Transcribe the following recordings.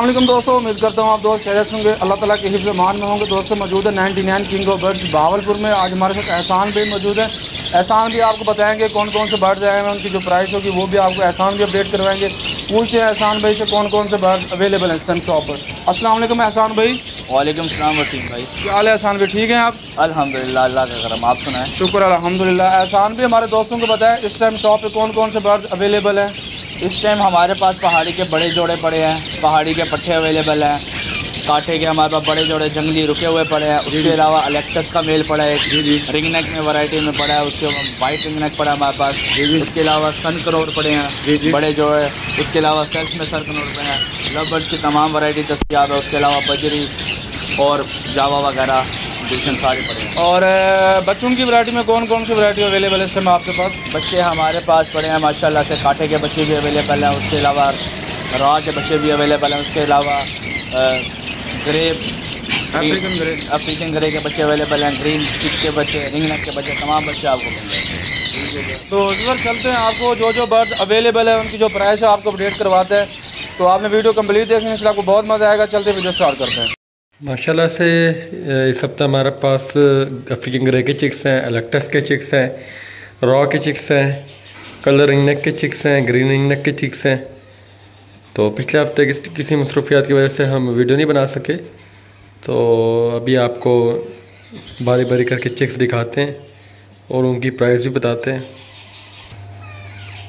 अस्सलाम वालेकुम दोस्तों, उम्मीद करता हूँ आप दोस्त खैरियत होंगे, अल्लाह ताला के हिफ्ज़ मान में होंगे। दोस्तों मौजूद है 99 किंग ऑफ बर्ड्स भावलपुर में। आज हमारे साथ एहसान भी मौजूद है। एहसान भी आपको बताएंगे कौन कौन से बर्ड्स आए हैं, उनकी जो प्राइस होगी वो भी आपको एहसान भी अपडेट करवाएंगे। पूछते हैं एहसान भाई से कौन कौन से बर्ड्स अवेलेबल हैं इस टाइम शॉप पर। अस्सलाम वालेकुम एहसान भाई। वालेकुम सलाम वसीम भाई। क्या हाल है एहसान भाई, ठीक हैं आप? अल्हम्दुलिल्लाह, अल्लाह का करम। आप सुनाएं? शुक्र अल्हम्दुलिल्लाह। एहसान भी हमारे दोस्तों को बताएं इस टाइम शॉप पे कौन कौन से बर्ड्स अवेलेबल हैं। इस टाइम हमारे पास पहाड़ी के बड़े जोड़े पड़े हैं, पहाड़ी के पट्टे अवेलेबल हैं, कांटे के हमारे पास बड़े जोड़े जंगली रुके हुए पड़े हैं। उसके अलावा अलेक्टस का मेल पड़ा है, रिंग नेक में वैरायटी में पड़ा है, उसके वाइट रिंग नेक पड़ा है हमारे पास। उसके अलावा सन करोर पड़े हैं बड़े जो है। उसके अलावा सेल्स में सर करोर पड़े हैं। लव बर्ड की तमाम वैरायटी दस्तियाब है। उसके अलावा बजरी और जावा वगैरह डिशन सारे पड़े हैं। और बच्चों की वैरायटी में कौन कौन सी वैरायटी अवेलेबल है इस टाइम आपके पास? बच्चे हमारे पास पड़े हैं माशाल्लाह से। कांटे के बच्चे भी अवेलेबल हैं। उसके अलावा रॉ के बच्चे भी अवेलेबल हैं। उसके अलावा अफ्रीकन ग्रे के बच्चे अवेलेबल हैं। ग्रीन चिक के बच्चे, रिंग नेक के बच्चे, तमाम बच्चे आपको मिल जाएंगे। तो सर चलते हैं, आपको जो जो बर्ड अवेलेबल है उनकी जो प्राइस है आपको अपडेट करवाते हैं। तो आपने वीडियो कंप्लीट देखनी है, इसलिए आपको बहुत मज़ा आएगा। चलते वीडियो स्टार्ट करते हैं। माशाल्लाह से इस हफ्ते हमारे पास अफ्रीकन ग्रे के चिक्स हैं, एलेक्टस के चिक्स हैं, रॉ के चिक्स हैं, कलर रिंग नेक के चिक्स हैं, ग्रीन रिंग नेक के चिक्स हैं। तो पिछले हफ्ते किसी मसरूफियात की वजह से हम वीडियो नहीं बना सके, तो अभी आपको बारी बारी करके चिक्स दिखाते हैं और उनकी प्राइस भी बताते हैं।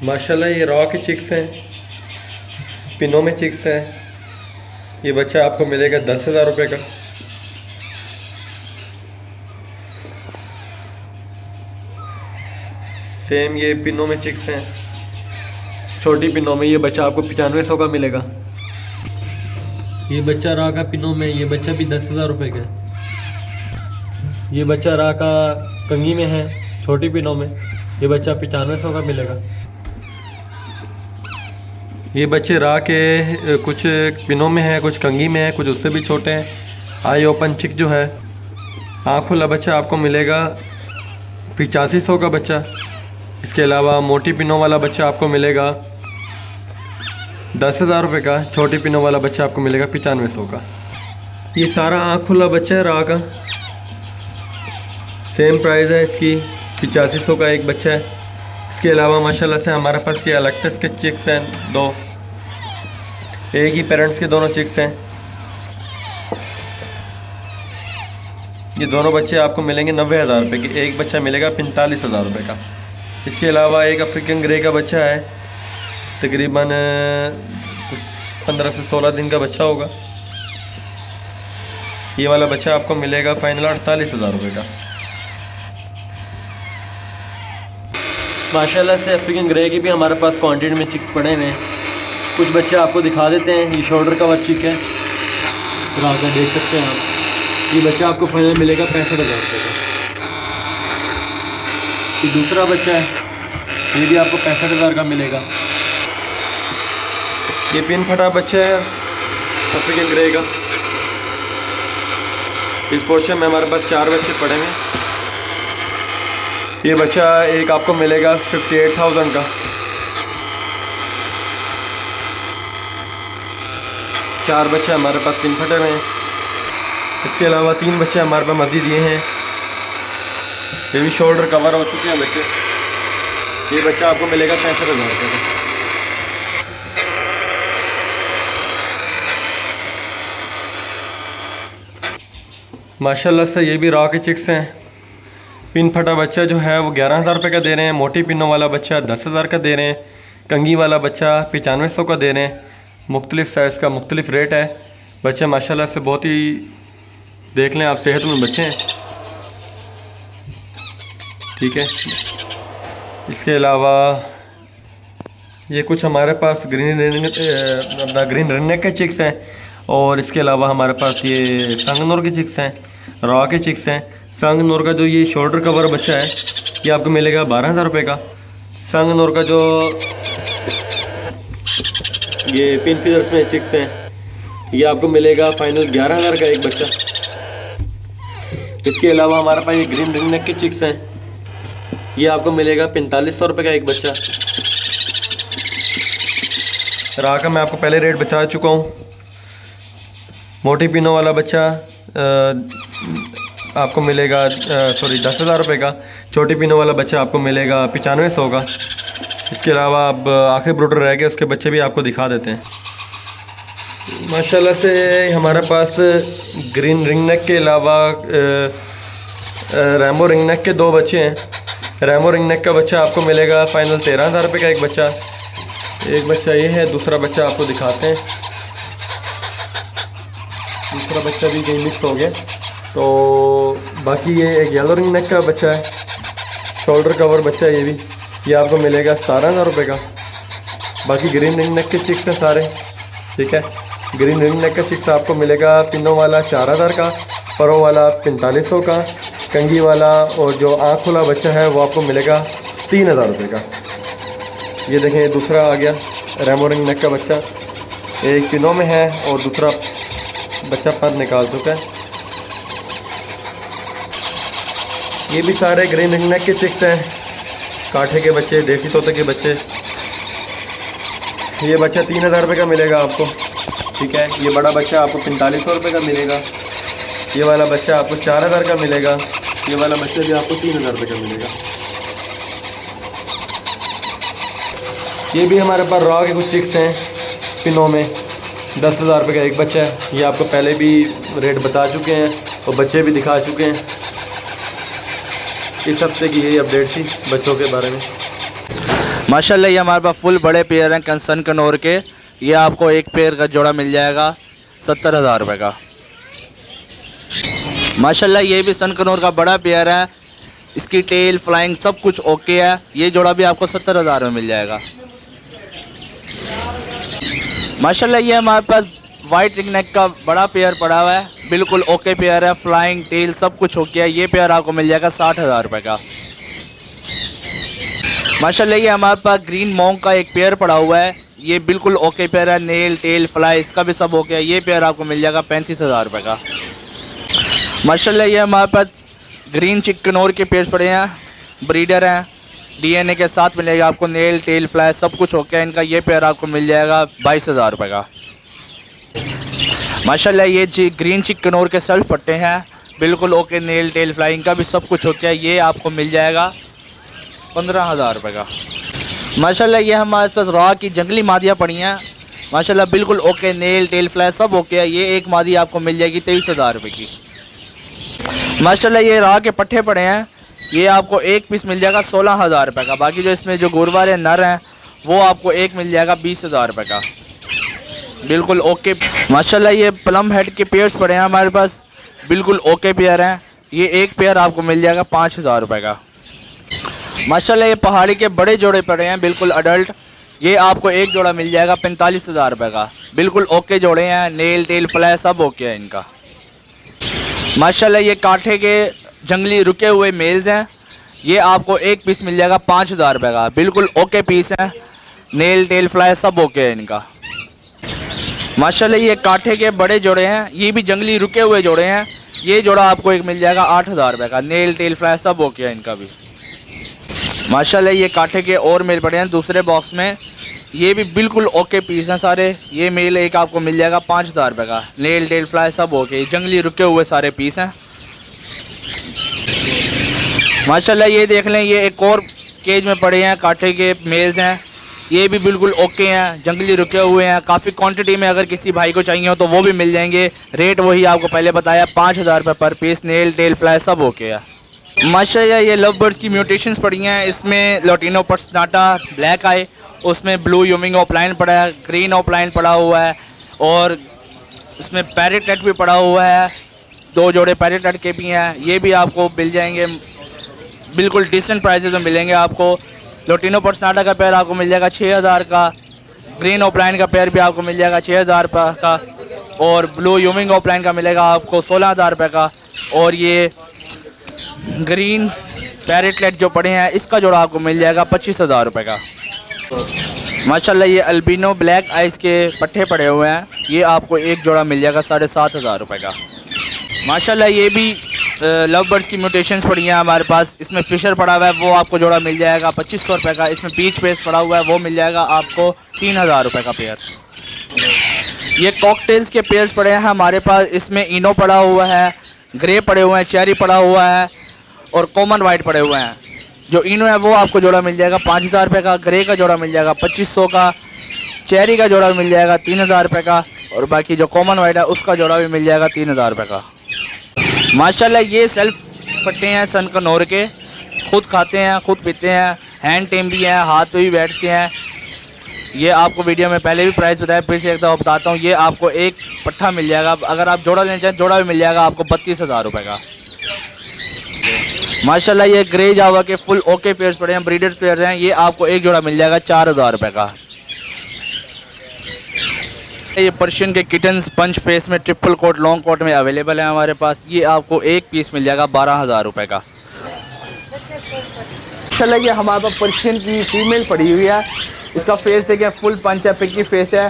माशाल्लाह ये रॉ के चिक्स हैं, पिनों में चिक्स हैं। ये बच्चा आपको मिलेगा 10,000 रुपये का। सेम ये पिनों में चिक्स हैं, छोटी पिनों में। ये बच्चा आपको 9500 का मिलेगा। ये बच्चा रहा का पिनों में, ये बच्चा भी 10,000 रुपये का है। ये बच्चा रहा का कंगी में है, छोटी पिनों में। ये बच्चा 9500 का मिलेगा। ये बच्चे राह के कुछ पिनों में है, कुछ कंगी में है, कुछ उससे भी छोटे हैं। आई ओपन चिक जो है, आँख खुला बच्चा आपको मिलेगा 8500 का बच्चा। इसके अलावा मोटी पिनों वाला बच्चा आपको मिलेगा 10,000 रुपये का। छोटी पिनों वाला बच्चा आपको मिलेगा 9500 का। ये सारा आँख खुला बच्चा है राह का। सेम प्राइस है इसकी, 8500 का एक बच्चा है। इसके अलावा माशाल्लाह से हमारे पास ये एलेक्टस के चिक्स हैं दो, एक ही पेरेंट्स के दोनों चिक्स हैं। ये दोनों बच्चे आपको मिलेंगे 90,000 रुपये के। एक बच्चा मिलेगा 45,000 रुपये का। इसके अलावा एक अफ्रीकन ग्रे का बच्चा है, तकरीबन 15 से 16 दिन का बच्चा होगा। ये वाला बच्चा आपको मिलेगा फाइनल 48,000 रुपये का। माशाल्लाह से अफ्रीकन ग्रे की भी हमारे पास क्वांटिटी में चिक्स पड़े हुए हैं। कुछ बच्चे आपको दिखा देते हैं। ये शोल्डर कवर चिक है, रागा देख सकते हैं आप। ये बच्चा आपको फाइनल मिलेगा 65,000 रुपये का। ये दूसरा बच्चा है, ये भी आपको 65,000 का मिलेगा। ये पिन फटा बच्चा है अफ्रीकन ग्रे का। इस पोर्शन में हमारे पास 4 बच्चे पड़े हैं। ये बच्चा एक आपको मिलेगा 58,000 का। 4 बच्चे हमारे पास पिन फटे हुए हैं। इसके अलावा 3 बच्चे हमारे पास मज़ीद ये हैं, ये भी शोल्डर कवर हो चुके हैं बच्चे। ये बच्चा आपको मिलेगा 65,000 रुपये का। माशाल्लाह से ये भी रॉ के चिक्स हैं। पिन फटा बच्चा जो है वो 11,000 रुपये का दे रहे हैं। मोटी पिनों वाला बच्चा 10,000 का दे रहे हैं। कंगी वाला बच्चा 9500 का दे रहे हैं। मुख्तलिफ साइज़ का मुख्तलिफ रेट है। बच्चे माशाल्लाह से बहुत ही, देख लें आप, सेहतमंद बच्चे हैं। ठीक है। इसके अलावा ये कुछ हमारे पास ग्रीन रिंग नेक के चिक्स हैं। और इसके अलावा हमारे पास ये संगनूर के चिक्स हैं, रॉ के चिक्स हैं। संगनूर का जो ये शोल्डर कवर बच्चा है ये आपको मिलेगा 12,000 रुपये का। संगनूर का जो ये पिन फीदर्स में चिक्स हैं ये आपको मिलेगा फाइनल 11,000 का एक बच्चा। इसके अलावा हमारे पास ये ग्रीन रिंग नेक के चिक्स हैं, ये आपको मिलेगा 4500 रुपये का एक बच्चा। राह का मैं आपको पहले रेट बता चुका हूँ। मोटी पिनों वाला बच्चा आपको मिलेगा 10,000 रुपये का। छोटी पिनों वाला बच्चा आपको मिलेगा 9500 का। इसके अलावा अब आखिरी ब्रूडर रह गए, उसके बच्चे भी आपको दिखा देते हैं। माशाल्लाह से हमारे पास ग्रीन रिंग नेक के अलावा रैम्बो रिंग नेक के 2 बच्चे हैं। रैम्बो रिंग नेक का बच्चा आपको मिलेगा फ़ाइनल 13,000 रुपये का एक बच्चा। एक बच्चा ये है, दूसरा बच्चा आपको दिखाते हैं। दूसरा बच्चा भी कहीं मिक्स हो गया। तो बाकी ये एक येलो रिंग नेक का बच्चा है, शोल्डर कवर बच्चा है, ये आपको मिलेगा 17,000 रुपये का। बाकी ग्रीन रिंग नेक के चिक्स हैं सारे, ठीक है। ग्रीन रिंग नेक का चिक्स आपको मिलेगा पिनों वाला 4,000 का, परों वाला 4500 का, कंगी वाला और जो आँख खुला बच्चा है वो आपको मिलेगा 3,000 रुपये का। ये देखें, ये दूसरा आ गया रैम्बो रिंग नेक का बच्चा, एक पिनों में है और दूसरा बच्चा पर निकाल चुका है। ये भी सारे ग्रीन रिंग नेक के चिक्स हैं, काठे के बच्चे, देसी तोते के बच्चे। ये बच्चा 3,000 रुपये का मिलेगा आपको, ठीक है। ये बड़ा बच्चा आपको 4500 रुपये का मिलेगा। ये वाला बच्चा आपको 4,000 का मिलेगा। ये वाला बच्चा भी आपको 3,000 रुपये का मिलेगा। ये भी हमारे पास रॉ के कुछ चिक्स हैं पिनों में, 10,000 रुपये का एक बच्चा है। ये आपको पहले भी रेट बता चुके हैं और बच्चे भी दिखा चुके हैं। इस हफ्ते की यही अपडेट थी बच्चों के बारे में। माशाल्लाह ये हमारे पास फुल बड़े पेयर हैं कंसन कनौर के। ये आपको एक पेयर का जोड़ा मिल जाएगा 70,000 रुपये का। माशाल्लाह ये भी सन कनौर का बड़ा पेयर है, इसकी टेल फ्लाइंग सब कुछ ओके है। ये जोड़ा भी आपको 70,000 में मिल जाएगा। माशाल्लाह ये हमारे पास वाइट रिंग नेक का बड़ा पेयर पड़ा हुआ है, बिल्कुल ओके पेयर है, फ्लाइंग टेल सब कुछ ओके है। ये पेयर आपको मिल जाएगा 60,000 रुपये का। माशाल्लाह ये हमारे पास ग्रीन मॉन्क का एक पेयर पड़ा हुआ है, ये बिल्कुल ओके पेयर है, नेल टेल फ्लाई इसका भी सब ओके है। ये पेयर आपको मिल जाएगा 35,000 रुपये का। माशाल्लाह ये हमारे पास ग्रीन चिकनौर के पेयर पड़े हैं, ब्रीडर हैं, DNA के साथ मिलेगा आपको, नेल टेल फ्लाई सब कुछ ओके है इनका। ये पेयर आपको मिल जाएगा 22,000 रुपये का। माशाल्लाह ये ग्रीन चिकनौर के सेल्फ पट्टे हैं, बिल्कुल ओके, नेल टेल फ्लाई इनका भी सब कुछ ओके है। ये आपको मिल जाएगा 15,000 रुपये का। माशाल्लाह ये हमारे पास रॉ की जंगली मादियाँ पड़ी हैं, माशाल्लाह बिल्कुल ओके, नेल टेल फ्लाई सब ओके है। ये एक मादी आपको मिल जाएगी 23,000 रुपये की। माशाल्लाह ये रॉ के पट्टे पड़े हैं, ये आपको एक पीस मिल जाएगा 16,000 रुपये का। बाकी जो इसमें जो गुरवार है नर हैं वो आपको एक मिल जाएगा 20,000 रुपये का, बिल्कुल ओके। माशाल्लाह ये प्लम हेड के पेयर्स पड़े हैं हमारे पास, बिल्कुल ओके पेयर हैं। ये एक पेयर आपको मिल जाएगा 5,000 रुपये का। माशाल्लाह ये पहाड़ी के बड़े जोड़े पड़े हैं, बिल्कुल अडल्ट। ये आपको एक जोड़ा मिल जाएगा 45,000 रुपये का, बिल्कुल ओके जोड़े हैं, नेल टेल फ्लाई सब ओके है इनका। माशाल्लाह ये काठे के जंगली रुके हुए मेल्स हैं, ये आपको एक पीस मिल जाएगा 5,000 रुपये का, बिल्कुल ओके पीस है, नेल टेल फ्लाई सब ओके है इनका। माशाल्लाह ये काठे के बड़े जोड़े हैं, ये भी जंगली रुके हुए जोड़े हैं। ये जोड़ा आपको एक मिल जाएगा 8,000 रुपये का, नेल टेल फ्लाई सब ओके है इनका भी। माशाल्लाह ये काठे के और मेल पड़े हैं दूसरे बॉक्स में, ये भी बिल्कुल ओके पीस हैं सारे। ये मेल एक आपको मिल जाएगा 5,000 रुपये का, नेल टेल फ्लाई सब ओके, जंगली रुके हुए सारे पीस हैं। माशाल्लाह ये देख लें, ये एक और केज में पड़े हैं, काठे के मेल्स हैं, ये भी बिल्कुल ओके हैं, जंगली रुके हुए हैं। काफ़ी क्वांटिटी में अगर किसी भाई को चाहिए हो तो वो भी मिल जाएंगे। रेट वही आपको पहले बताया, 5,000 रुपये पर पीस, नेल टेल फ्लाई सब ओके है। माशाल्लाह ये लव बर्ड्स की म्यूटेशंस पड़ी हैं, इसमें लोटिनो पर्सनाटा ब्लैक आई, उसमें ब्लू यूमिंग ऑफलाइन पड़ा है, ग्रीन ऑफलाइन पड़ा हुआ है और इसमें पैरेट नेट भी पड़ा हुआ है, 2 जोड़े पैरेट नेट के भी हैं। ये भी आपको मिल जाएंगे, बिल्कुल डिसेंट प्राइसेस में मिलेंगे आपको। लोटिनो पर्सनाटा का पेयर आपको मिल जाएगा 6,000 का, ग्रीन ऑफलाइन का पेयर भी आपको मिल जाएगा 6,000 रुपये का और ब्लू यूमिंग ऑफलाइन का मिलेगा आपको 16,000 रुपये का। और ये ग्रीन पैरेटलेट जो पड़े हैं इसका जोड़ा आपको मिल जाएगा 25,000 रुपये का। माशाल्लाह ये अल्बिनो ब्लैक आइस के पट्टे पड़े हुए हैं, ये आपको एक जोड़ा मिल जाएगा 7,500 रुपये का। माशाल्लाह ये भी लव बर्ड्स की म्यूटेशंस पड़ी हैं हमारे पास, इसमें फिशर पड़ा हुआ है वो आपको जोड़ा मिल जाएगा 2,500 रुपये का। इसमें पीच पेस्ट पड़ा हुआ है वो मिल जाएगा आपको 3,000 रुपये का पेयर। ये कॉकटेल्स के पेयर्स पड़े हैं हमारे पास। इसमें इनो पड़ा हुआ है, ग्रे पड़े हुए हैं, चेरी पड़ा हुआ है और कॉमन वाइट पड़े हुए हैं। जो इनो है वो आपको जोड़ा मिल जाएगा 5000 रुपये का, ग्रे का जोड़ा मिल जाएगा 2500 का, चेरी का जोड़ा मिल जाएगा 3000 रुपये का और बाकी जो कॉमन वाइट है उसका जोड़ा भी मिल जाएगा 3000 रुपये का। माशाल्लाह ये सेल्फ पट्टे हैं सन कनौर के, खुद खाते हैं, खुद पीते हैं, हैंड टेम भी हैं, हाथ पे भी बैठते हैं। ये आपको वीडियो में पहले भी प्राइस बताया, फिर से एक दफ़ा बताता हूँ। ये आपको एक पट्ठा मिल जाएगा, अगर आप जोड़ा लेना चाहें जोड़ा भी मिल जाएगा आपको 32,000 रुपये का। माशाल्लाह ये ग्रे जावा के फुल ओके पेयर्स पड़े हैं, ब्रीडर्स पेयर्स हैं। ये आपको एक जोड़ा मिल जाएगा 4000 रुपये का। ये पर्शियन के किटन्स पंच फेस में ट्रिपल कोट लॉन्ग कोट में अवेलेबल है हमारे पास। ये आपको एक पीस मिल जाएगा 12,000 रुपये का। माशाल्लाह ये हमारे पास पर्शियन की फीमेल पड़ी हुई है। इसका फेस देखिए फुल पंच है, पिकी फेस है,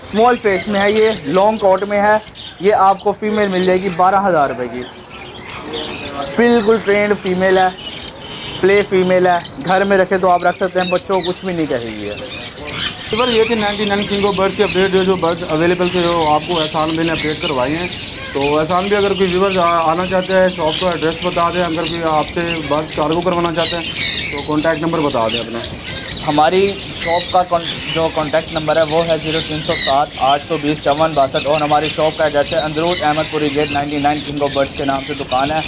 स्मॉल फेस में है, ये लॉन्ग कोट में है। ये आपको फीमेल मिल जाएगी 12,000 रुपये की। बिल्कुल ट्रेंड फीमेल है, प्ले फीमेल है, घर में रखे तो आप रख सकते हैं, बच्चों को कुछ भी नहीं कहेगी। तो सर ये थे 99 किंग ऑफ बर्ड्स के अपडेट जो बर्ड्स अवेलेबल थे, जो आपको एहसान भाई ने अपडेट करवाए हैं। तो एहसान भी अगर कोई व्यूअर्स आना चाहते हैं, शॉप का एड्रेस बता दें। अगर कोई आपसे बर्ड कार्गो करवाना चाहते हैं तो कॉन्टैक्ट नंबर बता दें अपना। हमारी शॉप का जो कॉन्टैक्ट नंबर है वो है 0307 820 5462 और हमारी शॉप का एड्रेस है अंदरूज अहमदपुरी गेट 99 किंग ऑफ बर्ड्स के नाम से दुकान है।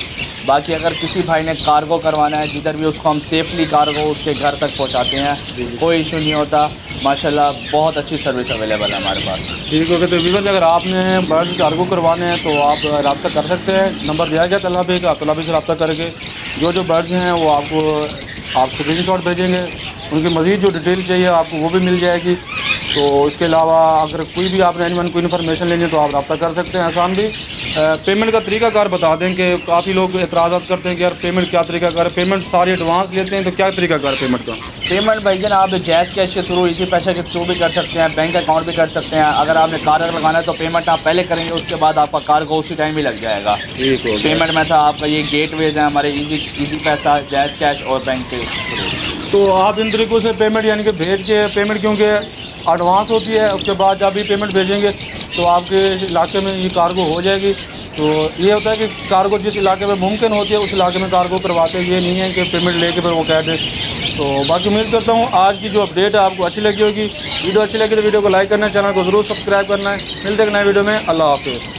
बाकी अगर किसी भाई ने कार्गो करवाना है जिधर भी, उसको हम सेफली कार्गो उसके घर तक पहुंचाते हैं, कोई इशू नहीं होता। माशाल्लाह बहुत अच्छी सर्विस अवेलेबल है हमारे पास। ठीक है, तो व्यूअर्स अगर आपने बर्ड्स कार्गो करवाने हैं तो आप रब्ता कर सकते हैं। नंबर दिया गया तला भाई का, तला भाई से रब्ता करके जो बर्ड्स हैं वो आप स्क्रीनशॉट भेजेंगे, उनकी मज़ीद जो डिटेल चाहिए आपको वो भी मिल जाएगी। तो इसके अलावा अगर कोई भी आपने एनिमल कोई इन्फॉर्मेशन लेनी है तो आप रब्ता कर सकते हैं। आसान भी पेमेंट का तरीकाकार बता दें कि काफ़ी लोग एतराज़ात करते हैं कि यार पेमेंट क्या तरीकाकार है, पेमेंट सारी एडवांस लेते हैं, तो क्या तरीकाकार पेमेंट का? पेमेंट भाईजान आप जैज़ कैश के थ्रू, इसी पैसे के थ्रू भी कर सकते हैं, बैंक अकाउंट भी कर सकते हैं। अगर आपने कार्गो लगाना है तो पेमेंट आप पहले करेंगे, उसके बाद आपका कार्गो उसी टाइम ही लग जाएगा। ठीक है, पेमेंट में था आपका ये गेटवेज है हमारे, इजी पैसा, जैज़ कैश और बैंक के थ्रू। तो आप इन तरीक़ों से पेमेंट यानी कि भेज के पेमेंट, क्योंकि एडवांस होती है, उसके बाद जब भी पेमेंट भेजेंगे तो आपके इलाके में ये कार्गो हो जाएगी। तो ये होता है कि कार्गो जिस इलाके में मुमकिन होती है उस इलाके में कार्गो करवाते हैं, ये नहीं है कि पेमेंट लेके फिर वो कह दें। तो बाकी उम्मीद करता हूँ आज की जो अपडेट है आपको अच्छी लगी होगी। वीडियो अच्छी लगी तो वीडियो को लाइक करना है, चैनल को ज़रूर सब्सक्राइब करना है। मिलते हैं नए वीडियो में। अल्लाह हाफ़िज़।